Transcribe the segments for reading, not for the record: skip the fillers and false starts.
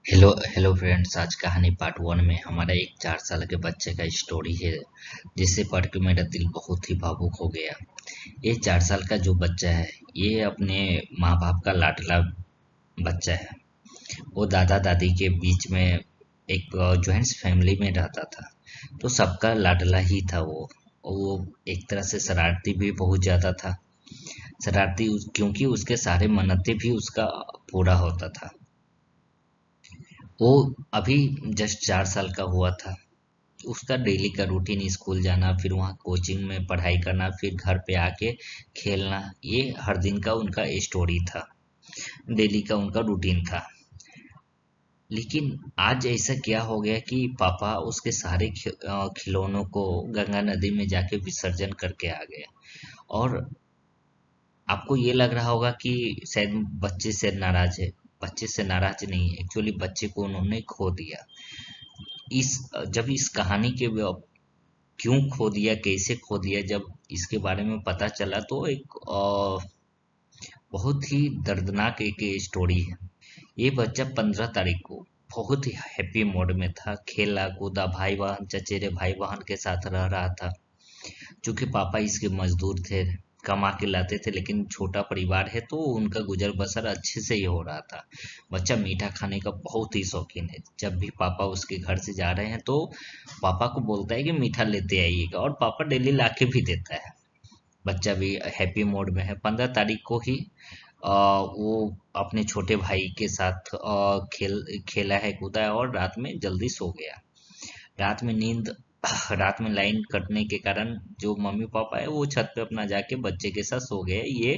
Hello hello friends. आज कहानी part one में हमारा एक 4 साल के बच्चे का स्टोरी है जिसे पढ़ के मेरा दिल बहुत ही भावुक हो गया। ये 4 साल का जो बच्चा है, ये अपने माँ बाप का लाडला बच्चा है। वो दादा दादी के बीच में एक जॉइंट फैमिली में रहता था, तो सबका लाडला ही था वो एक तरह से शरारती भी बहुत ज्यादा था। क्योंकि उसके सारे मन्नतें भी उसका पूरा होता था। वो अभी जस्ट 4 साल का हुआ था। उसका डेली का रूटीन स्कूल जाना, फिर वहाँ कोचिंग में पढ़ाई करना, फिर घर पे आके खेलना, ये हर दिन का उनका स्टोरी था। डेली का उनका रूटीन था। लेकिन आज ऐसा क्या हो गया कि पापा उसके सारे खिलौनों को गंगा नदी में जाके विसर्जन करके आ गए। और आपको ये लग रहा होगा कि शायद बच्चे से नाराज है। बच्चे से नाराज नहीं, एक्चुअली बच्चे को उन्होंने खो दिया। इस जब इस कहानी के क्यों खो दिया, कैसे खो दिया, जब इसके बारे में पता चला तो एक बहुत ही दर्दनाक एक स्टोरी है। ये बच्चा 15 तारीख को बहुत ही हैप्पी मूड में था, खेला कूदा, भाई बहन चचेरे भाई बहन के साथ रह रहा था। क्योंकि पापा इसके मजदूर थे, कमा के लाते थे, लेकिन छोटा परिवार है तो उनका गुजर बसर अच्छे से ही हो रहा था। बच्चा मीठा खाने का बहुत ही शौकीन है। जब भी पापा उसके घर से जा रहे हैं तो पापा को बोलता है कि मीठा लेते आइएगा, और पापा डेली लाके भी देता है। बच्चा भी हैप्पी मोड में है। 15 तारीख को ही वो अपने छोटे भाई के साथ खेला है, कूदा है, और रात में जल्दी सो गया। रात में नींद रात में लाइन कटने के कारण जो मम्मी पापा है वो छत पे अपना जाके बच्चे के साथ सो गए। ये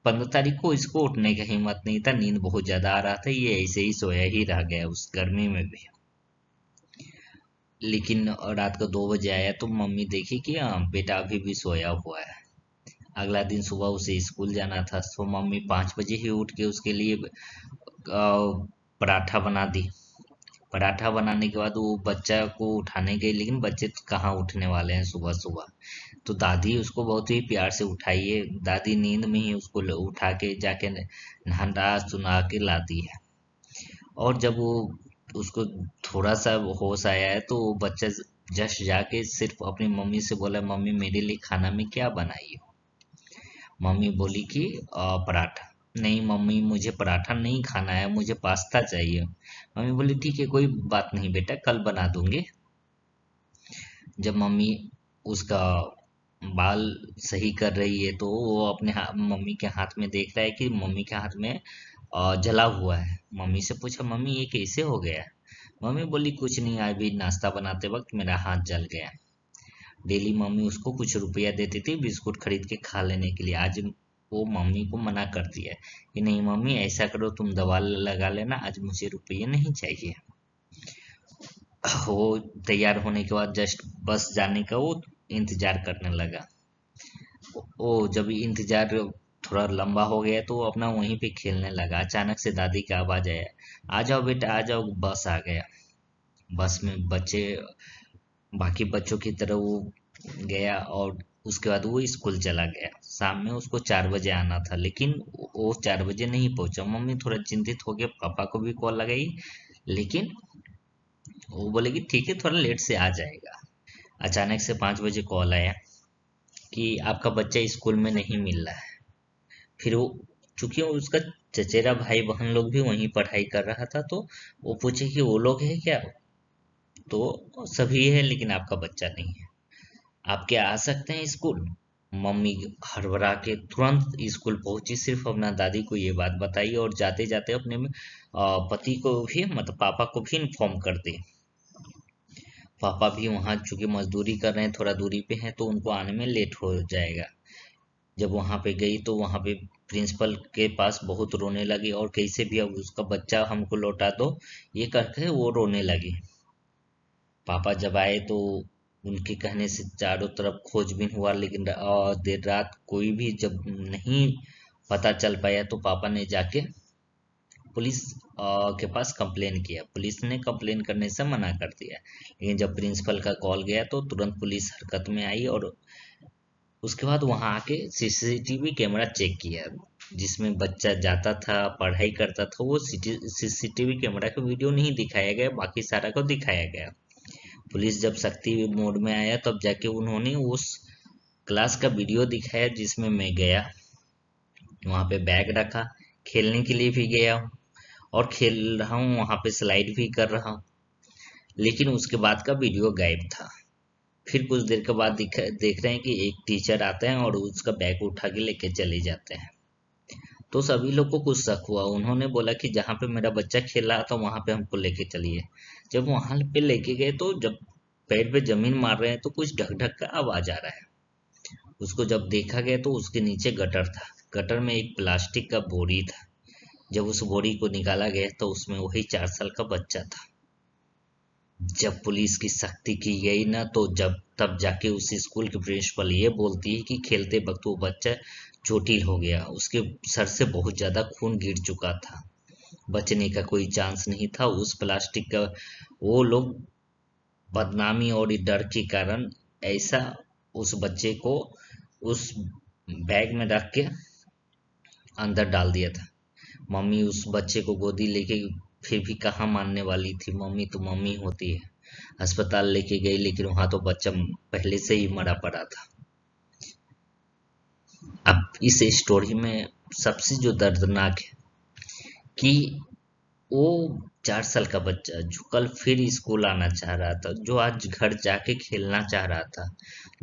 15 तारीख को इसको उठने का हिम्मत नहीं था, नींद बहुत ज्यादा आ रहा था, ये ऐसे ही सोया ही रह गया उस गर्मी में भी। लेकिन रात को 2 बजे आया तो मम्मी देखी कि हाँ बेटा अभी भी सोया हुआ है। अगला दिन सुबह उसे स्कूल जाना था, तो मम्मी 5 बजे ही उठ के उसके लिए पराठा बना दी। पराठा बनाने के बाद वो बच्चा को उठाने गई, लेकिन बच्चे तो कहाँ उठने वाले हैं सुबह सुबह। तो दादी उसको बहुत ही प्यार से उठाई है। दादी नींद में ही उसको उठा के जाके नहा सुना के लाती है। और जब वो उसको थोड़ा सा होश आया है तो वो बच्चा जस्ट जाके सिर्फ अपनी मम्मी से बोला, मम्मी मेरे लिए खाना में क्या बनाई हो। मम्मी बोली कि पराठा। नहीं मम्मी, मुझे पराठा नहीं खाना है, मुझे पास्ता चाहिए। मम्मी बोली ठीक है, कोई बात नहीं बेटा, कल बना दूंगे। जब मम्मी उसका बाल सही कर रही है तो वो अपने मम्मी के हाथ में देख रहा है कि मम्मी के हाथ में जला हुआ है। मम्मी से पूछा, मम्मी ये कैसे हो गया। मम्मी बोली कुछ नहीं, अभी नाश्ता बनाते वक्त मेरा हाथ जल गया। डेली मम्मी उसको कुछ रुपया देती थी बिस्कुट खरीद के खा लेने के लिए। आज वो मम्मी को मना कर दिया कि नहीं मम्मी, ऐसा करो तुम दवा लगा लेना, आज मुझे रुपये नहीं चाहिए। वो तैयार होने के बाद जस्ट बस जाने का वो इंतजार करने लगा। वो जब इंतजार थोड़ा लंबा हो गया तो वो अपना वहीं पे खेलने लगा। अचानक से दादी का आवाज आया, आ जाओ बेटा आ जाओ, बस आ गया। बस में बच्चे बाकी बच्चों की तरह वो गया, और उसके बाद वो स्कूल चला गया। शाम में उसको 4 बजे आना था, लेकिन वो 4 बजे नहीं पहुंचा। मम्मी थोड़ा चिंतित हो गया, पापा को भी कॉल लगाई, लेकिन वो बोले कि ठीक है थोड़ा लेट से आ जाएगा। अचानक से 5 बजे कॉल आया कि आपका बच्चा स्कूल में नहीं मिल रहा है। फिर वो, चूंकि उसका चचेरा भाई बहन लोग भी वहीं पढ़ाई कर रहा था, तो वो पूछे कि वो लोग है क्या। तो सभी है, लेकिन आपका बच्चा नहीं है, आप क्या आ सकते हैं स्कूल। मम्मी हड़बड़ा के तुरंत स्कूल पहुंची, सिर्फ अपना दादी को ये बात बताई, और जाते जाते अपने पति को भी, मतलब पापा को भी इन्फॉर्म कर दी। पापा भी वहां चूंकि मजदूरी कर रहे हैं, थोड़ा दूरी पे हैं, तो उनको आने में लेट हो जाएगा। जब वहां पे गई तो वहां पे प्रिंसिपल के पास बहुत रोने लगी, और कैसे भी अब उसका बच्चा हमको लौटा दो, ये करके वो रोने लगी। पापा जब आए तो उनके कहने से चारों तरफ खोजबीन हुआ, लेकिन देर रात कोई भी जब नहीं पता चल पाया तो पापा ने जाके पुलिस के पास कंप्लेन किया। पुलिस ने कंप्लेन करने से मना कर दिया, लेकिन जब प्रिंसिपल का कॉल गया तो तुरंत पुलिस हरकत में आई, और उसके बाद वहां आके सीसीटीवी कैमरा चेक किया। जिसमें बच्चा जाता था, पढ़ाई करता था, वो सीसीटीवी कैमरा का वीडियो नहीं दिखाया गया, बाकी सारा को दिखाया गया। पुलिस जब सख्ती मोड में आया तब जाके उन्होंने उस क्लास का वीडियो दिखाया जिसमें मैं गया, वहां पे बैग रखा, खेलने के लिए भी गया हूँ और खेल रहा हूँ, वहां पे स्लाइड भी कर रहा हूँ, लेकिन उसके बाद का वीडियो गायब था। फिर कुछ देर के बाद देख रहे हैं कि एक टीचर आते हैं और उसका बैग उठा के लेके चले जाते हैं। तो सभी लोग को कुछ शक हुआ, उन्होंने बोला कि जहाँ पे मेरा बच्चा खेल रहा था वहां पे हमको लेके चलिए। जब वहां पे लेके गए तो जब पैर पे जमीन मार रहे हैं तो कुछ ढक ढक का आवाज आ रहा है। उसको जब देखा गया तो उसके नीचे गटर था, गटर में एक प्लास्टिक का बोरी था। जब उस बोरी को निकाला गया तो उसमें वही 4 साल का बच्चा था। जब पुलिस की सख्ती की गई ना, तो जब तब जाके उस स्कूल की प्रिंसिपल ये बोलती है कि खेलते वक्त वो बच्चा चोटिल हो गया, उसके सर से बहुत ज्यादा खून गिर चुका था, बचने का कोई चांस नहीं था। उस प्लास्टिक का वो लोग बदनामी और डर के कारण ऐसा उस बच्चे को उस बैग में रख के अंदर डाल दिया था। मम्मी उस बच्चे को गोदी लेके फिर भी कहाँ मानने वाली थी, मम्मी तो मम्मी होती है। अस्पताल लेके गई लेकिन वहां तो बच्चा पहले से ही मरा पड़ा था। अब इस स्टोरी में सबसे जो दर्दनाक है कि वो 4 साल का बच्चा जो कल फिर स्कूल आना चाह रहा था, जो आज घर जाके खेलना चाह रहा था,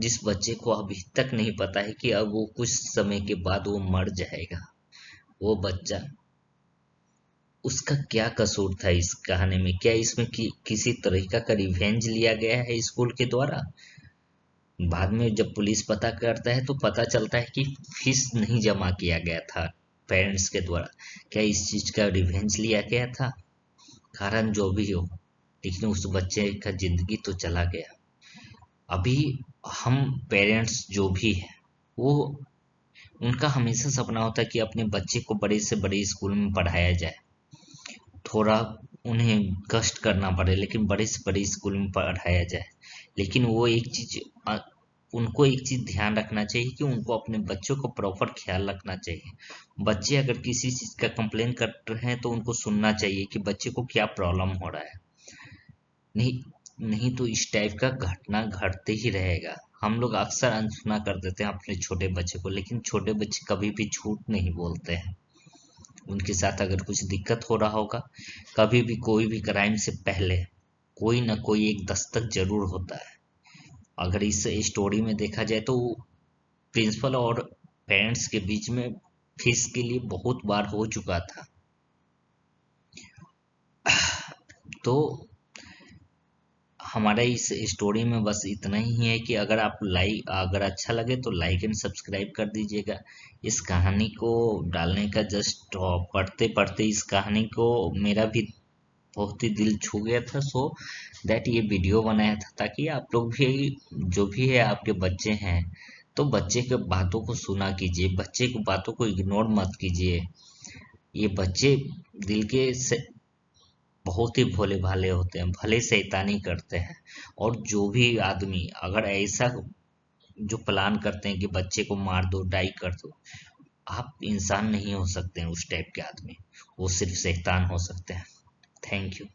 जिस बच्चे को अभी तक नहीं पता है कि अब वो कुछ समय के बाद वो मर जाएगा, वो बच्चा, उसका क्या कसूर था इस कहानी में? क्या इसमें किसी तरीका का रिवेंज लिया गया है स्कूल के द्वारा? बाद में जब पुलिस पता करता है तो पता चलता है कि फीस नहीं जमा किया गया था पेरेंट्स के द्वारा। क्या इस चीज का रिवेंज लिया गया था? कारण जो भी हो, लेकिन उस बच्चे का जिंदगी तो चला गया। अभी हम पेरेंट्स जो भी है, वो उनका हमेशा सपना होता है कि अपने बच्चे को बड़े से बड़े स्कूल में पढ़ाया जाए, थोड़ा उन्हें कष्ट करना पड़े लेकिन बड़े से बड़े स्कूल में पढ़ाया जाए। लेकिन वो एक चीज उनको एक चीज ध्यान रखना चाहिए कि उनको अपने बच्चों को प्रॉपर ख्याल रखना चाहिए। बच्चे अगर किसी चीज का कंप्लेन कर रहे हैं तो उनको सुनना चाहिए कि बच्चे को क्या प्रॉब्लम हो रहा है। नहीं नहीं तो इस टाइप का घटना घटते ही रहेगा। हम लोग अक्सर अनसुना कर देते हैं अपने छोटे बच्चे को, लेकिन छोटे बच्चे कभी भी झूठ नहीं बोलते हैं। उनके साथ अगर कुछ दिक्कत हो रहा होगा, कभी भी कोई भी क्राइम से पहले कोई ना कोई एक दस्तक जरूर होता है। अगर इस स्टोरी में देखा जाए तो प्रिंसिपल और पेरेंट्स के बीच में फीस के लिए बहुत बार हो चुका था। तो हमारा इस स्टोरी में बस इतना ही है कि अगर अच्छा लगे तो लाइक एंड सब्सक्राइब कर दीजिएगा। इस कहानी को डालने का जस्ट पढ़ते पढ़ते इस कहानी को मेरा भी बहुत ही दिल छू गया था, सो दैट ये वीडियो बनाया था ताकि आप लोग भी, जो भी है आपके बच्चे हैं, तो बच्चे के बातों को सुना कीजिए, बच्चे की बातों को इग्नोर मत कीजिए। ये बच्चे दिल के से बहुत ही भोले भाले होते हैं, भले शैतानी करते हैं। और जो भी आदमी अगर ऐसा जो प्लान करते हैं कि बच्चे को मार दो, डाई कर दो, आप इंसान नहीं हो सकते हैं उस टाइप के आदमी, वो सिर्फ शैतान हो सकते हैं। Thank you.